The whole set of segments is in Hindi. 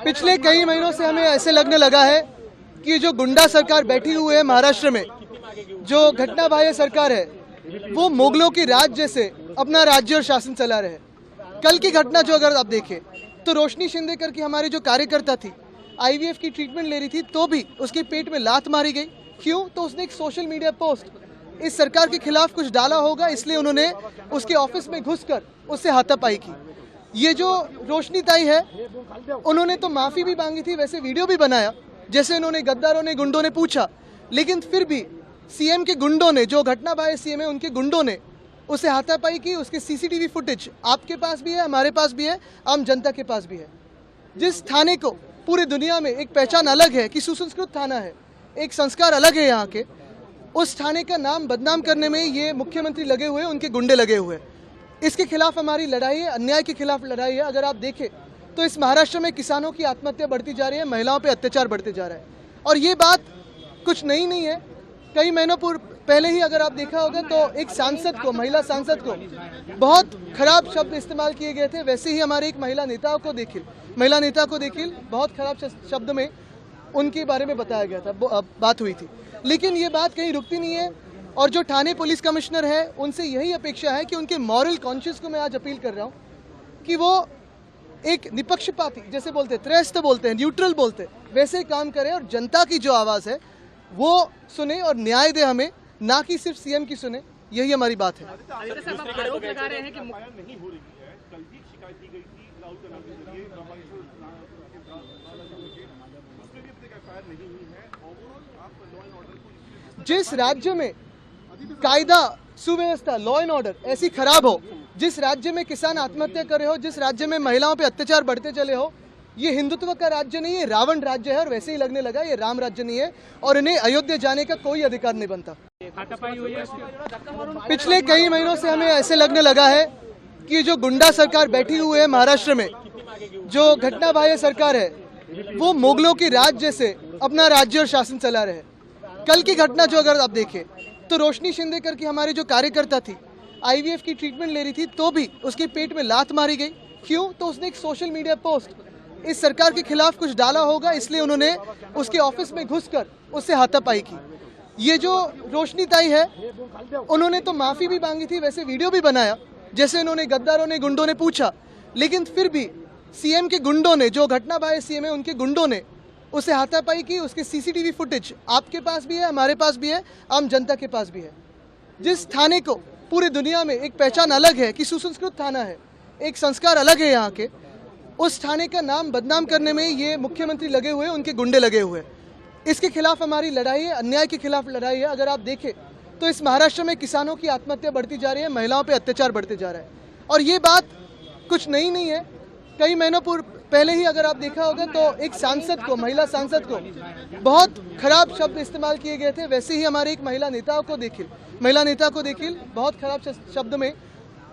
पिछले कई महीनों से हमें ऐसे लगने लगा है कि जो गुंडा सरकार बैठी हुई है महाराष्ट्र में, जो घटना बाह्य सरकार है, वो मुगलों की राज जैसे अपना राज्य और शासन चला रहे हैं। कल की घटना जो अगर आप देखें तो रोशनी शिंदेकर की हमारी जो कार्यकर्ता थी, आईवीएफ की ट्रीटमेंट ले रही थी तो भी उसके पेट में लात मारी गई। क्यों? तो उसने एक सोशल मीडिया पोस्ट इस सरकार के खिलाफ कुछ डाला होगा, इसलिए उन्होंने उसके ऑफिस में घुसकर उससे हाथापाई की। ये जो रोशनी ताई है, उन्होंने तो माफी भी मांगी थी, वैसे वीडियो भी बनाया जैसे उन्होंने गद्दारों ने, गुंडों ने पूछा, लेकिन फिर भी सीएम के गुंडों ने, जो घटना बाह्य सीएम है, उनके गुंडों ने उसे हाथापाई की। उसके सीसीटीवी फुटेज आपके पास भी है, हमारे पास भी है, आम जनता के पास भी है। जिस थाने को पूरी दुनिया में एक पहचान अलग है कि सुसंस्कृत थाना है, एक संस्कार अलग है यहाँ के, उस थाने का नाम बदनाम करने में ये मुख्यमंत्री लगे हुए, उनके गुंडे लगे हुए। इसके खिलाफ हमारी लड़ाई है, अन्याय के खिलाफ लड़ाई है। अगर आप देखें तो इस महाराष्ट्र में किसानों की आत्महत्या बढ़ती जा रही है, महिलाओं पे अत्याचार बढ़ते जा रहा है, और ये बात कुछ नई नहीं है। कई महीनों पहले ही अगर आप देखा होगा तो एक सांसद को, महिला सांसद को बहुत खराब शब्द इस्तेमाल किए गए थे। वैसे ही हमारे एक महिला नेता को देखिए बहुत खराब शब्द में उनके बारे में बताया गया था, बात हुई थी। लेकिन ये बात कहीं रुकती नहीं है, और जो थाने पुलिस कमिश्नर है, उनसे यही अपेक्षा है कि उनके मॉरल कॉन्शियस को मैं आज अपील कर रहा हूँ कि वो एक निपक्षपाती, जैसे बोलते हैं, त्रयस्थ बोलते हैं, न्यूट्रल बोलते हैं, वैसे काम करें और जनता की जो आवाज़ है वो सुने और न्याय दे हमें, ना कि सिर्फ सीएम की सुने। यही हमारी बात है। आरोप लगा रहे हैं कि जिस राज्य में कायदा सुव्यवस्था, लॉ एंड ऑर्डर ऐसी खराब हो, जिस राज्य में किसान आत्महत्या कर रहे हो, जिस राज्य में महिलाओं पे अत्याचार बढ़ते चले हो, ये हिंदुत्व का राज्य नहीं है, रावण राज्य है। और वैसे ही लगने लगा ये राम राज्य नहीं है, और इन्हें अयोध्या जाने का कोई अधिकार नहीं बनता। पिछले कई महीनों से हमें ऐसे लगने लगा है कि जो गुंडा सरकार बैठी हुई है महाराष्ट्र में, जो घटना बाह्य सरकार है, वो मुगलों की राज जैसे अपना राज्य और शासन चला रहे हैं। कल की घटना जो अगर आप देखें तो रोशनी शिंदेकर की हमारी जो कार्यकर्ता थी, आईवीएफ की ट्रीटमेंट ले रही थी तो भी उसके पेट में लात मारी गई। क्यों? तो उसने एक सोशल मीडिया पोस्ट इस सरकार के खिलाफ कुछ डाला होगा, इसलिए उन्होंने उसके ऑफिस में घुसकर उससे हाथापाई की। ये जो रोशनी ताई है, उन्होंने तो माफी भी मांगी थी, वैसे वीडियो भी बनाया जैसे उन्होंने गद्दारों ने, गुंडों ने पूछा, लेकिन फिर भी सीएम के गुंडों ने, जो घटना बाह्य सीएम है, उनके गुंडों ने उसे हाथापाई की। उसके सीसीटीवी फुटेज आपके पास भी है, हमारे पास भी है, आम जनता के पास भी है। जिस थाने को पूरी दुनिया में एक पहचान अलग है कि सुसंस्कृत थाना है, एक संस्कार अलग है यहाँ के, उस थाने का नाम बदनाम करने में ये मुख्यमंत्री लगे हुए, उनके गुंडे लगे हुए। इसके खिलाफ हमारी लड़ाई है, अन्याय के खिलाफ लड़ाई है। अगर आप देखें तो इस महाराष्ट्र में किसानों की आत्महत्या बढ़ती जा रही है, महिलाओं पे अत्याचार बढ़ते जा रहा है, और ये बात कुछ नई नहीं है। कई महीनों पहले ही अगर आप देखा होगा तो एक सांसद को, महिला सांसद को बहुत खराब शब्द इस्तेमाल किए गए थे। वैसे ही हमारे एक महिला नेता को देखिए बहुत खराब शब्द में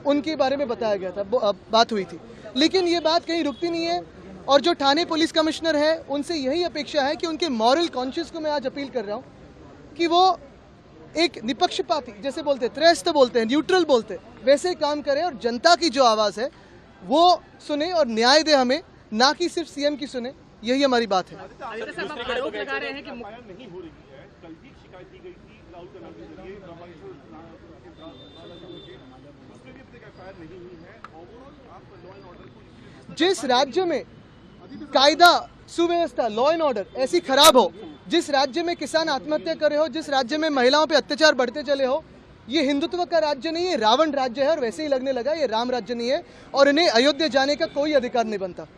उनके बारे में बताया गया था, बात हुई थी। लेकिन ये बात कहीं रुकती नहीं है, और जो थाने पुलिस कमिश्नर है, उनसे यही अपेक्षा है कि उनके मॉरल कॉन्शियस को मैं आज अपील कर रहा हूँ कि वो एक निपक्षपाती, जैसे बोलते हैं, त्रयस्थ बोलते हैं, न्यूट्रल बोलते हैं, वैसे काम करें और जनता की जो आवाज़ है वो सुने और न्याय दे हमें, ना कि सिर्फ सीएम की सुने। यही हमारी बात है। आरोप लगा रहे हैं कि जिस राज्य में कायदा सुव्यवस्था, लॉ एंड ऑर्डर ऐसी खराब हो, जिस राज्य में किसान आत्महत्या कर रहे हो, जिस राज्य में महिलाओं पे अत्याचार बढ़ते चले हो, ये हिंदुत्व का राज्य नहीं है, रावण राज्य है। और वैसे ही लगने लगा ये राम राज्य नहीं है, और इन्हें अयोध्या जाने का कोई अधिकार नहीं बनता।